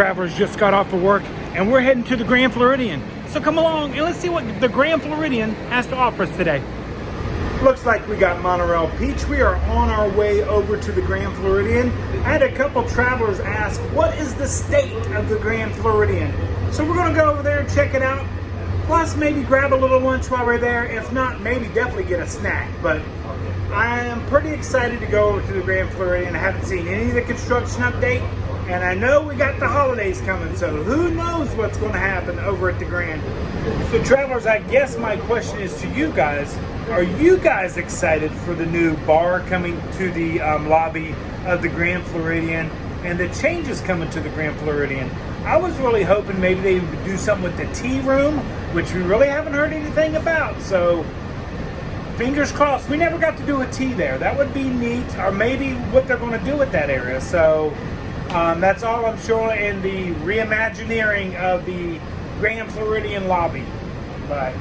travelers just got off of work and we're heading to the Grand Floridian. So come along and let's see what the Grand Floridian has to offer us today. Looks like we got monorail peach. We are on our way over to the Grand Floridian. I had a couple travelers ask, what is the state of the Grand Floridian? So we're gonna go over there and check it out. Plus maybe grab a little lunch while we're there. If not, maybe definitely get a snack. But I am pretty excited to go over to the Grand Floridian. I haven't seen any of the construction update. And I know we got the holidays coming, so who knows what's going to happen over at the Grand. So travelers, I guess my question is to you guys. Are you guys excited for the new bar coming to the lobby of the Grand Floridian and the changes coming to the Grand Floridian? I was really hoping maybe they would do something with the tea room, which we really haven't heard anything about. So fingers crossed. We never got to do a tea there. That would be neat, or maybe what they're going to do with that area. So that's all I'm sure in the reimagineering of the Grand Floridian lobby. But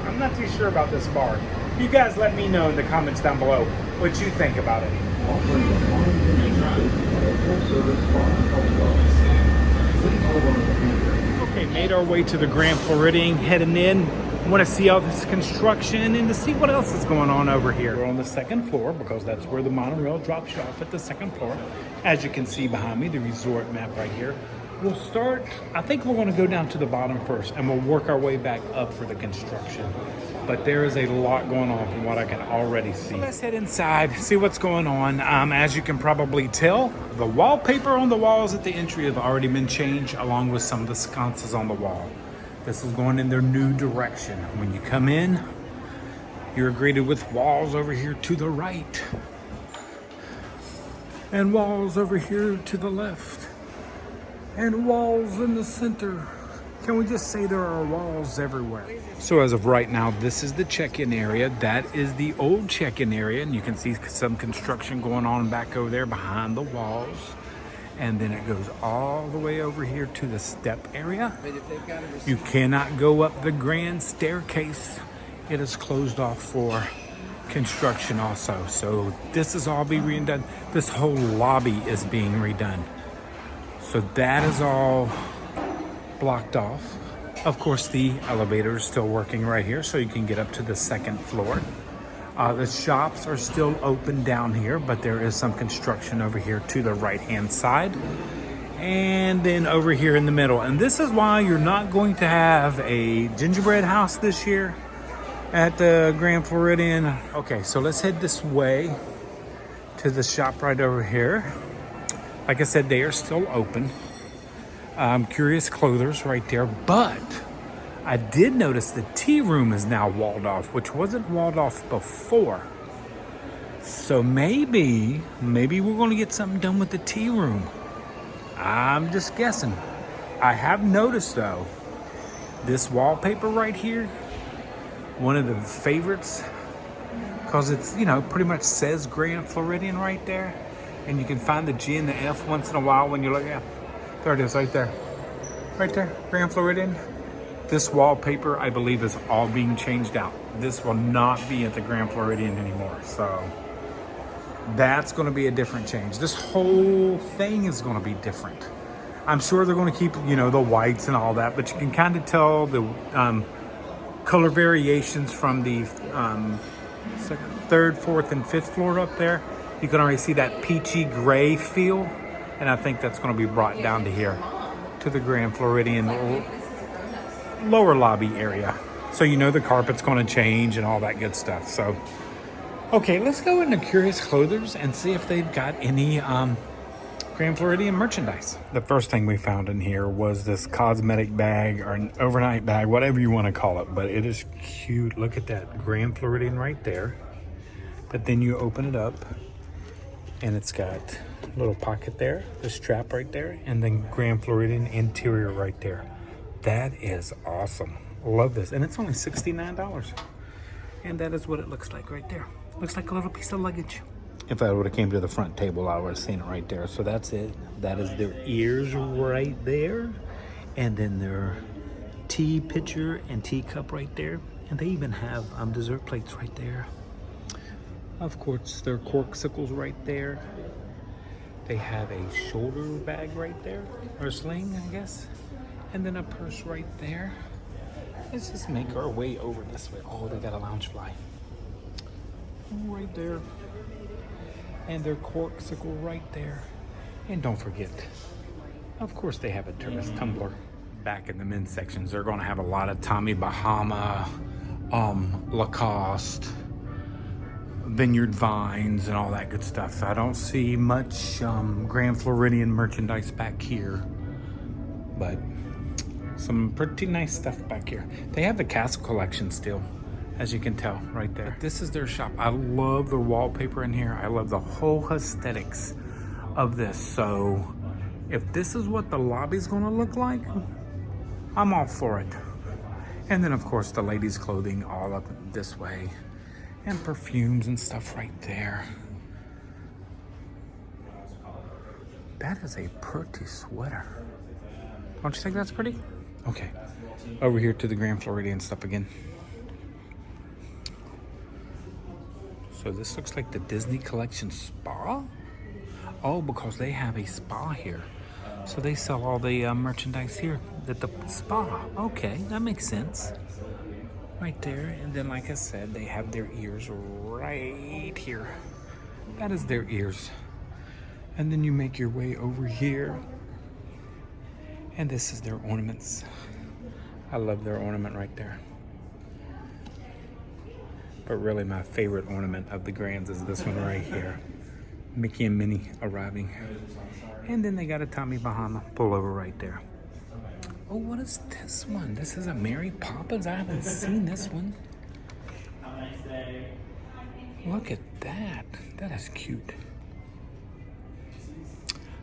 I'm not too sure about this bar. You guys let me know in the comments down below what you think about it. Okay, made our way to the Grand Floridian, heading in. Want to see all this construction and to see what else is going on over here. We're on the second floor because that's where the monorail drops you off, at the second floor. As you can see behind me, the resort map right here. We'll start, I think we're going to go down to the bottom first and we'll work our way back up for the construction. But there is a lot going on from what I can already see. Let's head inside, see what's going on. As you can probably tell, the wallpaper on the walls at the entry have already been changed, along with some of the sconces on the wall. This is going in their new direction. When you come in, you're greeted with walls over here to the right and walls over here to the left and walls in the center. Can we just say there are walls everywhere? So as of right now, this is the check-in area. That is the old check-in area, and you can see some construction going on back over there behind the walls. And then it goes all the way over here to the step area. You cannot go up the grand staircase. It is closed off for construction also. So this is all being redone. This whole lobby is being redone. So that is all blocked off. Of course, the elevator is still working right here, so you can get up to the second floor. The shops are still open down here, but there is some construction over here to the right-hand side. And then over here in the middle. And this is why you're not going to have a gingerbread house this year at the Grand Floridian. Okay, so let's head this way to the shop right over here. Like I said, they are still open. Curious Clothers right there, but I did notice the tea room is now walled off, which wasn't walled off before. So maybe we're going to get something done with the tea room. I'm just guessing. I have noticed though, this wallpaper right here, one of the favorites, because it's, you know, pretty much says Grand Floridian right there. And you can find the G and the F once in a while when you look at, there it is right there. Right there, Grand Floridian. This wallpaper, I believe, is all being changed out. This will not be at the Grand Floridian anymore. So that's going to be a different change. This whole thing is going to be different. I'm sure they're going to keep, you know, the whites and all that, but you can kind of tell the color variations from the second, third, fourth, and fifth floor up there. You can already see that peachy gray feel, and I think that's going to be brought down to here, to the Grand Floridian lower lobby area. So you know the carpet's going to change and all that good stuff. So, okay, let's go into Curious Clothers and see if they've got any Grand Floridian merchandise. The first thing we found in here was this cosmetic bag or an overnight bag, whatever you want to call it, but it is cute. Look at that Grand Floridian right there. But then you open it up and it's got a little pocket there, the strap right there, and then Grand Floridian interior right there. That is awesome. Love this. And it's only $69. And that is what it looks like right there. Looks like a little piece of luggage. If I would have came to the front table, I would have seen it right there. So that's it. That is their ears right there. And then their tea pitcher and teacup right there. And they even have dessert plates right there. Of course, their corksicles right there. They have a shoulder bag right there, or a sling, I guess. And then a purse right there. Let's just make our way over this way. Oh, they got a lounge fly. Right there. And their corksicle right there. And don't forget, of course they have a tourist tumbler. Back in the men's sections, they're gonna have a lot of Tommy Bahama, Lacoste, Vineyard Vines, and all that good stuff. I don't see much Grand Floridian merchandise back here, but some pretty nice stuff back here. They have the castle collection still, as you can tell right there. But this is their shop. I love the wallpaper in here. I love the whole aesthetics of this. So if this is what the lobby's gonna look like, I'm all for it. And then of course the ladies' clothing all up this way, and perfumes and stuff right there. That is a pretty sweater. Don't you think that's pretty? Okay, over here to the Grand Floridian stuff again. So this looks like the Disney Collection Spa. Oh, because they have a spa here. So they sell all the merchandise here at the spa. Okay, that makes sense. Right there. And then, like I said, they have their ears right here. That is their ears. And then you make your way over here. And this is their ornaments. I love their ornament right there. But really my favorite ornament of the Grands is this one right here. Mickey and Minnie arriving. And then they got a Tommy Bahama pullover right there. Oh, what is this one? This is a Mary Poppins. I haven't seen this one. Look at that. That is cute.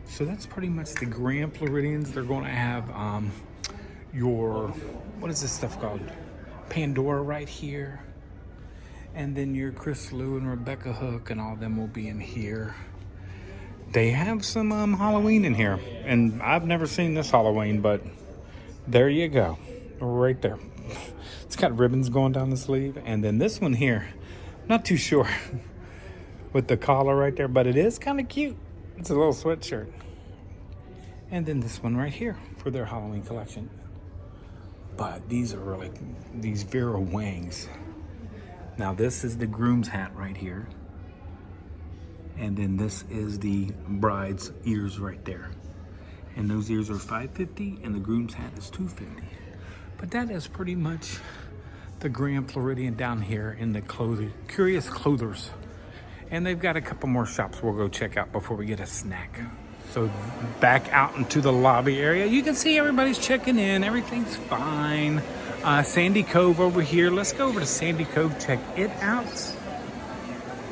So that's pretty much the Grand Floridians. They're going to have your, what is this stuff called? Pandora right here. And then your Chris Lou and Rebecca Hook and all of them will be in here. They have some Halloween in here. And I've never seen this Halloween, but there you go. Right there. It's got ribbons going down the sleeve. And then this one here, not too sure with the collar right there, but it is kind of cute. It's a little sweatshirt. And then this one right here for their Halloween collection. But these are really, these Vera Wangs. Now this is the groom's hat right here. And then this is the bride's ears right there. And those ears are $5.50 and the groom's hat is $2.50. But that is pretty much the Grand Floridian down here in the Curious Clothers. And they've got a couple more shops we'll go check out before we get a snack. So back out into the lobby area. You can see everybody's checking in. Everything's fine. Sandy Cove over here. Let's go over to Sandy Cove, check it out.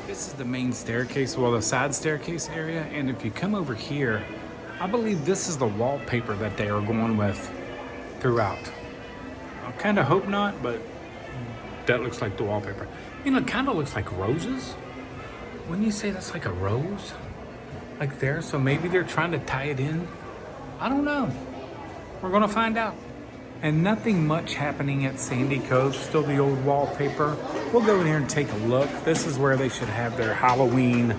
This is the main staircase, well, the side staircase area. And if you come over here, I believe this is the wallpaper that they are going with throughout. I kind of hope not, but that looks like the wallpaper. You know, it kind of looks like roses. Wouldn't you say that's like a rose? Like there, so maybe they're trying to tie it in. I don't know. We're gonna find out. And nothing much happening at Sandy Cove, still the old wallpaper. We'll go in here and take a look. This is where they should have their Halloween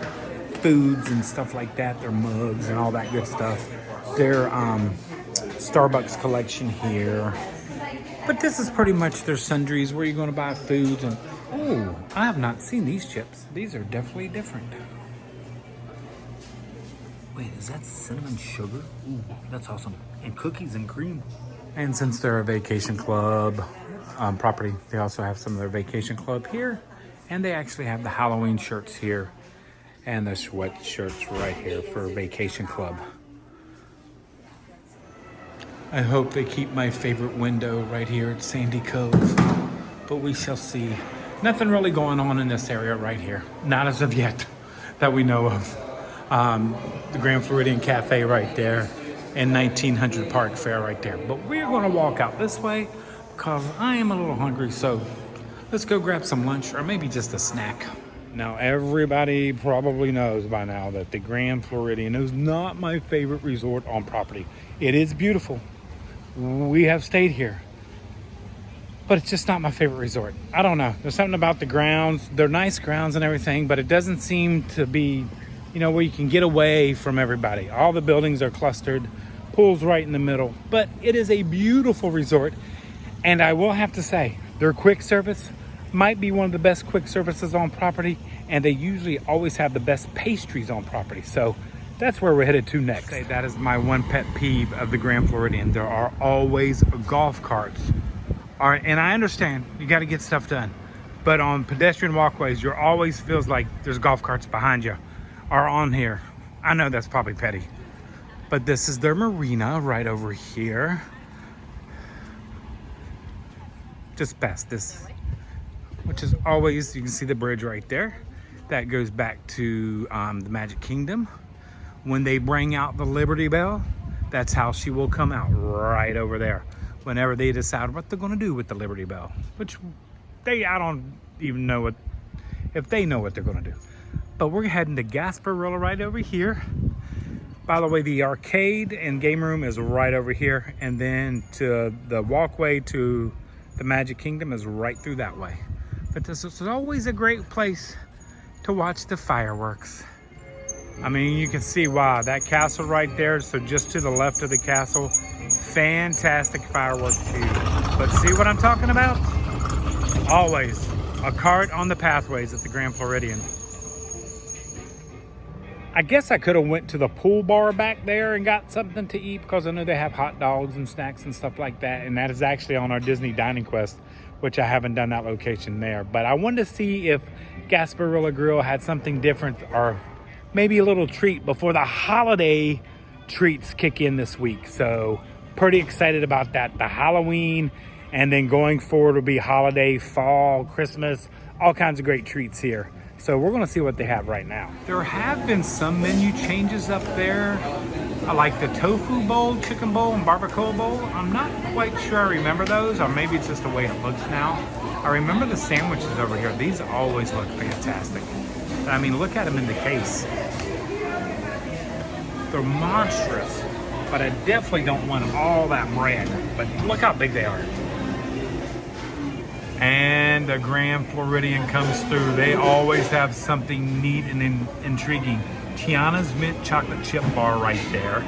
foods and stuff like that, their mugs and all that good stuff. Their Starbucks collection here. But this is pretty much their sundries where you're gonna buy foods. And oh, I have not seen these chips. These are definitely different. Wait, is that cinnamon sugar? Ooh, that's awesome. And cookies and cream. And since they're a vacation club property, they also have some of their vacation club here. And they actually have the Halloween shirts here and the sweatshirts right here for vacation club. I hope they keep my favorite window right here at Sandy Cove, but we shall see. Nothing really going on in this area right here. Not as of yet that we know of. The Grand Floridian Cafe right there and 1900 Park Fair right there. But we're gonna walk out this way because I am a little hungry, so let's go grab some lunch or maybe just a snack. Now everybody probably knows by now that the Grand Floridian is not my favorite resort on property. It is beautiful. We have stayed here, but it's just not my favorite resort. I don't know. There's something about the grounds. They're nice grounds and everything, but it doesn't seem to be you know, where you can get away from everybody. All the buildings are clustered, pool's right in the middle, but it is a beautiful resort. And I will have to say, their quick service might be one of the best quick services on property, and they usually always have the best pastries on property. So that's where we're headed to next. That is my one pet peeve of the Grand Floridian. There are always golf carts. And I understand you got to get stuff done, but on pedestrian walkways, you're always feels like there's golf carts behind you or on here. I know that's probably petty, but this is their marina right over here. Just past this, which is always, you can see the bridge right there. That goes back to the Magic Kingdom. When they bring out the Liberty Bell, that's how she will come out, right over there. Whenever they decide what they're gonna do with the Liberty Bell, which I don't even know if they know what they're gonna do. But we're heading to Gasparilla right over here. By the way, the arcade and game room is right over here. And then to the walkway to the Magic Kingdom is right through that way. But this is always a great place to watch the fireworks. I mean, you can see, wow, that castle right there. So just to the left of the castle, fantastic fireworks view. But see what I'm talking about? Always a cart on the pathways at the Grand Floridian. I guess I could have went to the pool bar back there and got something to eat, because I know they have hot dogs and snacks and stuff like that. And that is actually on our Disney Dining Quest, which I haven't done that location there. But I wanted to see if Gasparilla Grill had something different, or maybe a little treat before the holiday treats kick in this week. So pretty excited about that. The Halloween, and then going forward will be holiday, fall, Christmas, all kinds of great treats here. So we're gonna see what they have right now. There have been some menu changes up there. I like the tofu bowl, chicken bowl, and barbacoa bowl. I'm not quite sure I remember those, or maybe it's just the way it looks now. I remember the sandwiches over here. These always look fantastic. I mean, look at them in the case. They're monstrous, but I definitely don't want all that bread. But look how big they are. And the Grand Floridian comes through. They always have something neat and intriguing. Tiana's mint chocolate chip bar right there.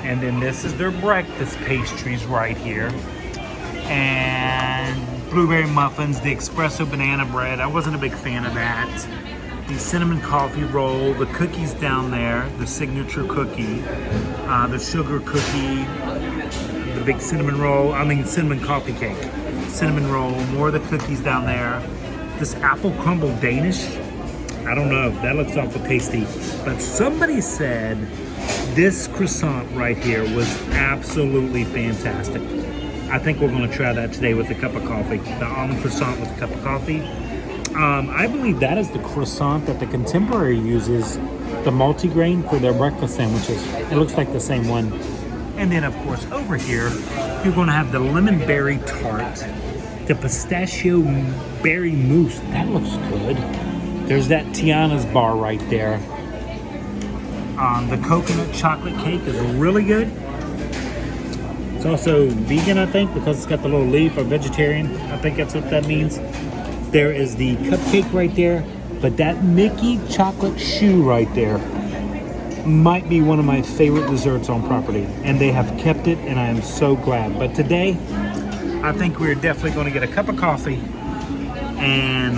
And then this is their breakfast pastries right here. And blueberry muffins, the espresso banana bread. I wasn't a big fan of that. The cinnamon coffee roll, the cookies down there, the signature cookie, the sugar cookie, the big cinnamon roll, cinnamon coffee cake. Cinnamon roll, more of the cookies down there. This apple crumble Danish, I don't know, that looks awful tasty. But somebody said this croissant right here was absolutely fantastic. I think we're gonna try that today with a cup of coffee. The almond croissant with a cup of coffee. I believe that is the croissant that the Contemporary uses, the multigrain, for their breakfast sandwiches. It looks like the same one. And then, of course, over here, you're going to have the lemon berry tart, the pistachio berry mousse. That looks good. There's that Tiana's bar right there. The coconut chocolate cake is really good. It's also vegan, I think, because it's got the little leaf, or vegetarian. I think that's what that means. There is the cupcake right there, but that Mickey chocolate shoe right there might be one of my favorite desserts on property, and they have kept it, and I am so glad. But today, I think we're definitely going to get a cup of coffee, and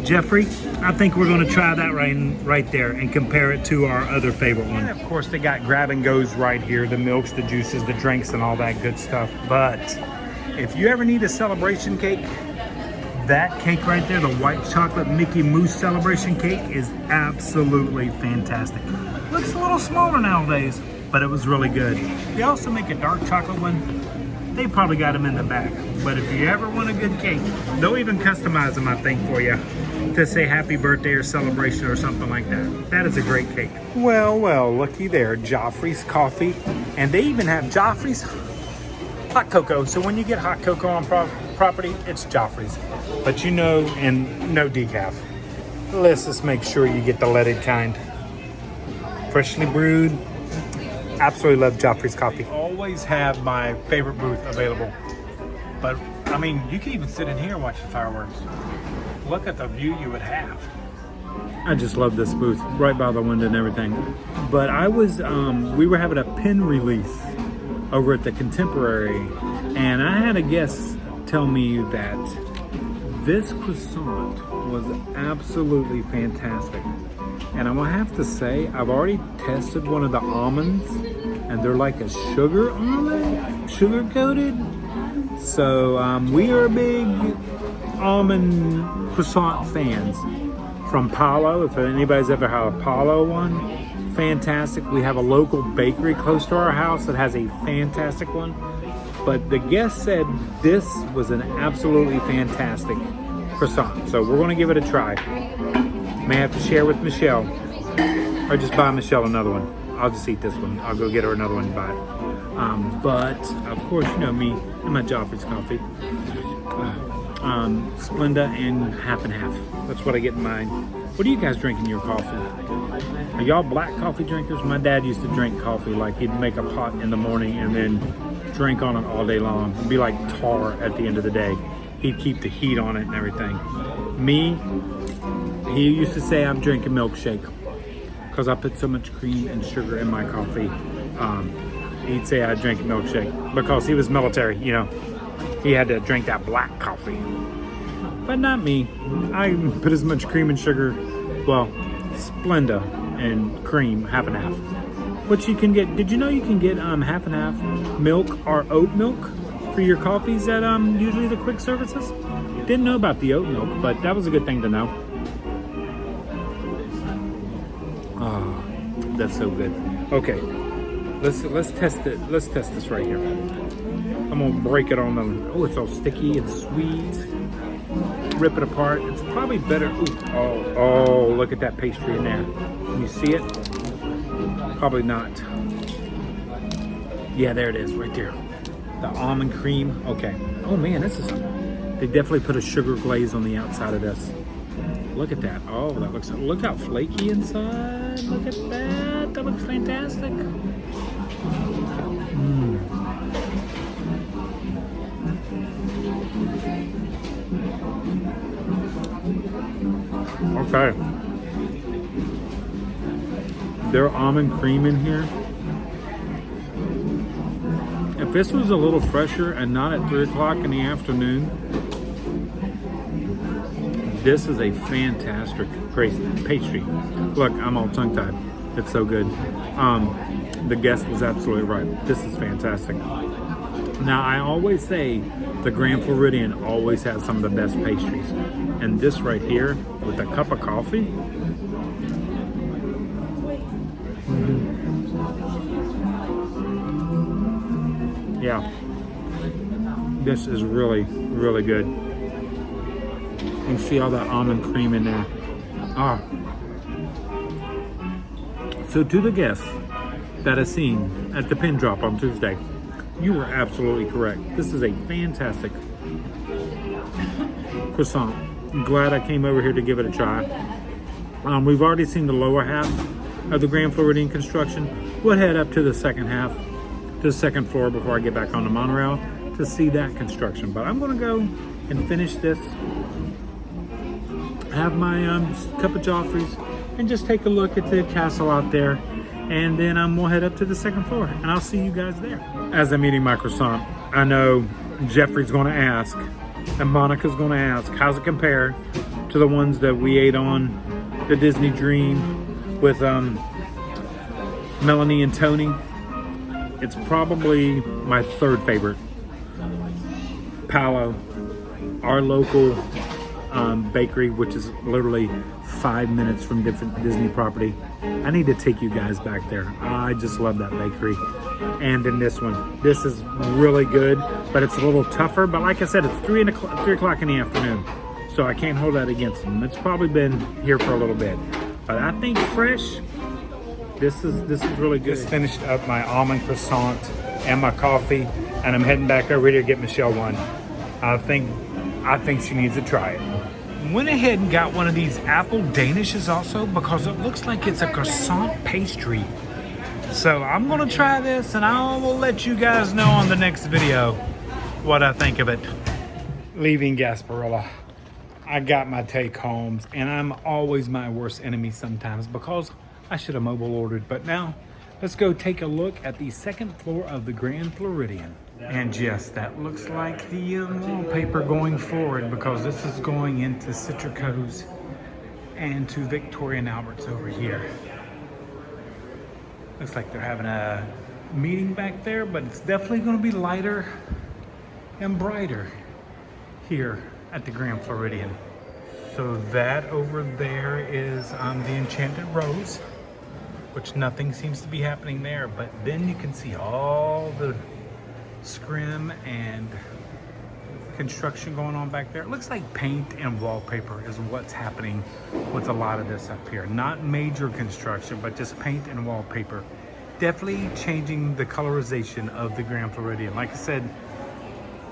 Joffrey, I think we're going to try that right there and compare it to our other favorite one. And of course, they got grab and goes right here, the milks, the juices, the drinks, and all that good stuff. But if you ever need a celebration cake, that cake right there, the white chocolate Mickey Mouse celebration cake, is absolutely fantastic. Looks a little smaller nowadays, but it was really good. They also make a dark chocolate one. They probably got them in the back. But if you ever want a good cake, they'll even customize them, I think, for you to say happy birthday or celebration or something like that. That is a great cake. Well, looky there, Joffrey's coffee. And they even have Joffrey's hot cocoa. So when you get hot cocoa on property, it's Joffrey's. But you know, and no decaf. Let's just make sure you get the leaded kind. Freshly brewed. Absolutely love Joffrey's coffee. Always have my favorite booth available. But I mean, you can even sit in here and watch the fireworks. Look at the view you would have. I just love this booth, right by the window and everything. But I was, we were having a pin release over at the Contemporary, and I had a guest tell me that this croissant was absolutely fantastic. And I'm gonna have to say, I've already tested one of the almonds, and they're like a sugar almond, sugar coated. So we are big almond croissant fans from Palo. If anybody's ever had a Palo one, fantastic. We have a local bakery close to our house that has a fantastic one. But the guest said this was an absolutely fantastic croissant. So we're gonna give it a try. May have to share with Michelle, or just buy Michelle another one. I'll just eat this one. I'll go get her another one and buy it. But of course, you know me and my Joffrey's coffee. Splenda and half and half. That's what I get in mine. What do you guys drink in your coffee? Are y'all black coffee drinkers? My dad used to drink coffee, like he'd make a pot in the morning and then drink on it all day long. It'd be like tar at the end of the day. He'd keep the heat on it and everything. Me, he used to say I'm drinking milkshake because I put so much cream and sugar in my coffee. He'd say I drink a milkshake because he was military, you know. He had to drink that black coffee. But not me. I put as much cream and sugar, well, Splenda and cream, half and half. Which you can get, did you know you can get half and half milk or oat milk for your coffees at usually the quick services? Didn't know about the oat milk, but that was a good thing to know. Oh, that's so good. Okay, let's test it. Let's test this right here. I'm gonna break it on the, oh, it's all sticky and sweet. Rip it apart. It's probably better. Ooh, oh, look at that pastry in there. Can you see it? Probably not. Yeah, there it is, right there. The almond cream. Okay. Oh man, this is, they definitely put a sugar glaze on the outside of this. Look at that. Oh, that looks, look how flaky inside. Look at that. That looks fantastic. Okay. Their almond cream in here. If this was a little fresher and not at 3 o'clock in the afternoon, this is a fantastic pastry. Look, I'm all tongue-tied. It's so good. The guest was absolutely right. This is fantastic. Now, I always say the Grand Floridian always has some of the best pastries. And this right here, with a cup of coffee, yeah, this is really, really good. You can see all that almond cream in there. Ah. So to the guests that I seen at the pin drop on Tuesday, you were absolutely correct. This is a fantastic croissant. I'm glad I came over here to give it a try. We've already seen the lower half of the Grand Floridian construction. We'll head up to the second half, to the second floor before I get back on the monorail to see that construction. But I'm gonna go and finish this, have my cup of Joffrey's, and just take a look at the castle out there. And then we'll head up to the second floor, and I'll see you guys there. As I'm eating my croissant, I know Jeffrey's gonna ask, and Monica's gonna ask, how's it compare to the ones that we ate on the Disney Dream with Melanie and Tony? It's probably my third favorite. Palo, our local bakery, which is literally 5 minutes from different Disney property. I need to take you guys back there. I just love that bakery. And then this one. This is really good, but it's a little tougher. But like I said, it's 3 o'clock in the afternoon, so I can't hold that against them. It's probably been here for a little bit. But I think fresh, this is really good. Just finished up my almond croissant and my coffee, and I'm heading back over here to get Michelle one. I think she needs to try it. Went ahead and got one of these apple danishes also because it looks like it's a croissant pastry. So I'm gonna try this and I will let you guys know on the next video what I think of it. Leaving Gasparilla. I got my take homes, and I'm always my worst enemy sometimes because I should have mobile ordered. But now let's go take a look at the second floor of the Grand Floridian. And yes, that looks like the wallpaper going forward, because this is going into Citrico's and to Victoria and Albert's over here. Looks like they're having a meeting back there, but it's definitely going to be lighter and brighter here at the Grand Floridian. So that over there is the Enchanted Rose, which nothing seems to be happening there, but then you can see all the scrim and construction going on back there. It looks like paint and wallpaper is what's happening with a lot of this up here. Not major construction, but just paint and wallpaper. Definitely changing the colorization of the Grand Floridian. Like I said,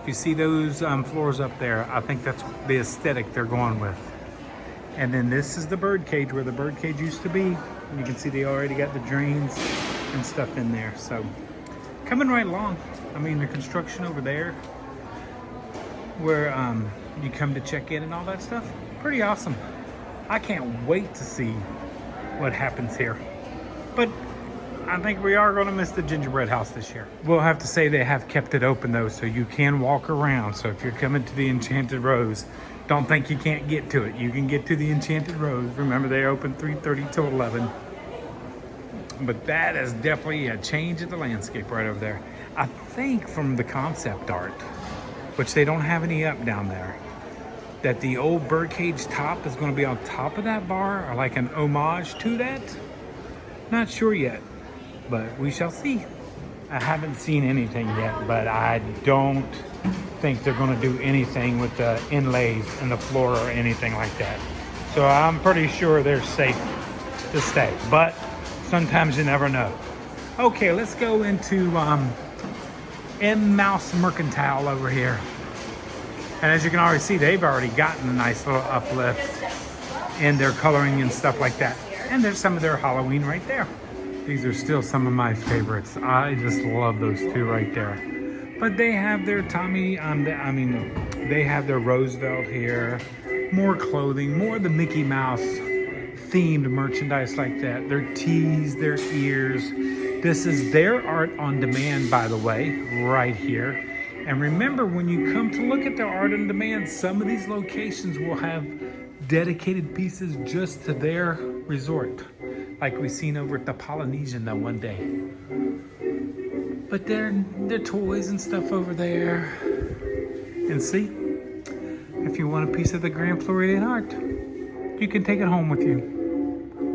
you see those floors up there, I think that's the aesthetic they're going with. And then this is the bird cage, where the bird cage used to be. You can see they already got the drains and stuff in there. So coming right along. I mean, the construction over there where you come to check in and all that stuff, pretty awesome. I can't wait to see what happens here. But I think we are going to miss the gingerbread house this year. We'll have to say they have kept it open though, so you can walk around. So if you're coming to the Enchanted Rose, don't think you can't get to it. You can get to the Enchanted Rose. Remember, they open 3:30 till 11. But that is definitely a change in the landscape right over there. I think from the concept art, which they don't have any up down there, that the old birdcage top is going to be on top of that bar, or like an homage to that. Not sure yet, but we shall see. I haven't seen anything yet, but I don't think they're going to do anything with the inlays in the floor or anything like that. So I'm pretty sure they're safe to stay, but sometimes you never know. Okay, let's go into M-Mouse Mercantile over here. And as you can already see, they've already gotten a nice little uplift in their coloring and stuff like that. And there's some of their Halloween right there. These are still some of my favorites. I just love those two right there. But they have their they have their Roosevelt here. More clothing, more of the Mickey Mouse themed merchandise like that. Their tees, their ears. This is their art on demand, by the way, right here. And remember, when you come to look at their art on demand, some of these locations will have dedicated pieces just to their resort, like we seen over at the Polynesian that one day. But their toys and stuff over there. And see, if you want a piece of the Grand Floridian art, you can take it home with you.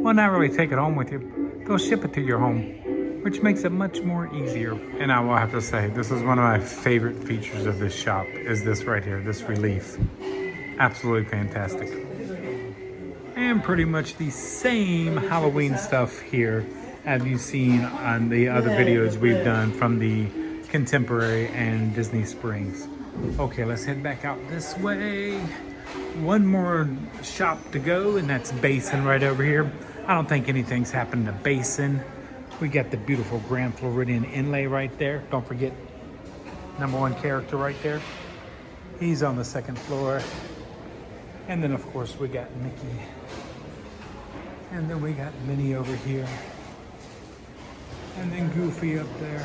Well, not really take it home with you. They'll ship it to your home, which makes it much more easier. And I will have to say, this is one of my favorite features of this shop, is this right here, this relief. Absolutely fantastic. And pretty much the same Halloween stuff here as you've seen on the other videos we've done from the Contemporary and Disney Springs. Okay, let's head back out this way. One more shop to go, and that's Basin right over here. I don't think anything's happened to Basin. We got the beautiful Grand Floridian inlay right there. Don't forget #1 character right there. He's on the second floor. And then of course we got Mickey. And then we got Minnie over here. And then Goofy up there.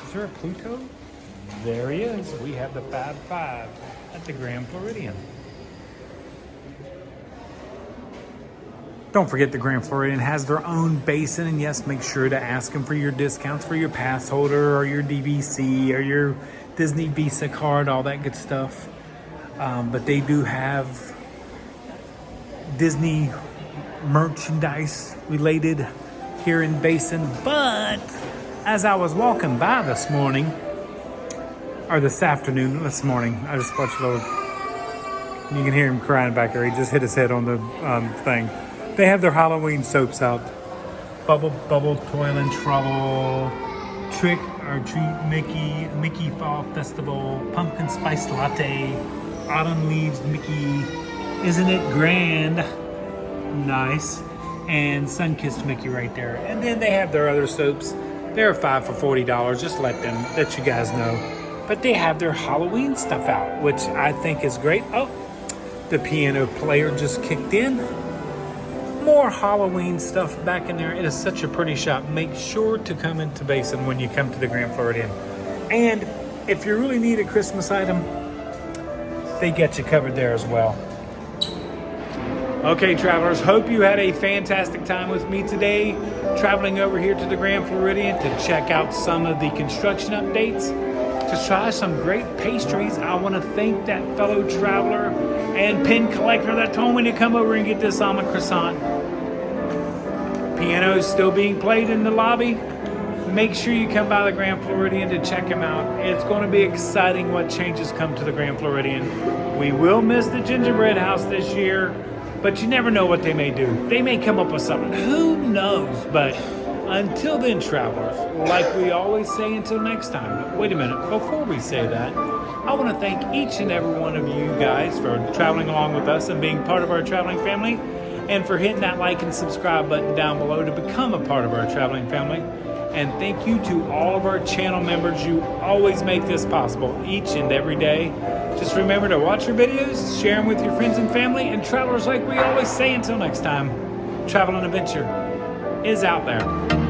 Is there a Pluto? There he is. We have the 5-5 at the Grand Floridian. Don't forget the Grand Floridian has their own Basin, and yes, make sure to ask them for your discounts for your pass holder or your DVC or your Disney Visa card, all that good stuff. But they do have Disney merchandise related here in Basin. But as I was walking by this morning, or this afternoon, this morning, I just watched a little, you can hear him crying back there. He just hit his head on the thing. They have their Halloween soaps out. Bubble, Toil and Trouble, Trick or Treat Mickey Fall Festival, Pumpkin Spice Latte, Autumn Leaves Mickey, Isn't It Grand? Nice. And Sun-Kissed Mickey right there. And then they have their other soaps. They're 5 for $40. Just let you guys know. But they have their Halloween stuff out, which I think is great. Oh, the piano player just kicked in. More Halloween stuff back in there. It is such a pretty shop. Make sure to come into Basin when you come to the Grand Floridian. And if you really need a Christmas item, they get you covered there as well. Okay, travelers, hope you had a fantastic time with me today, traveling over here to the Grand Floridian to check out some of the construction updates, to try some great pastries. I want to thank that fellow traveler and pin collector that told me to come over and get this almond croissant. Piano is still being played in the lobby. Make sure you come by the Grand Floridian to check him out. It's going to be exciting what changes come to the Grand Floridian. We will miss the gingerbread house this year, but you never know what they may do. They may come up with something. Who knows? But until then, travelers, like we always say, until next time. But wait a minute. Before we say that, I want to thank each and every one of you guys for traveling along with us and being part of our traveling family, and for hitting that like and subscribe button down below to become a part of our traveling family. And thank you to all of our channel members. You always make this possible each and every day. Just remember to watch your videos, share them with your friends and family, and travelers, like we always say, until next time, travel and adventure is out there.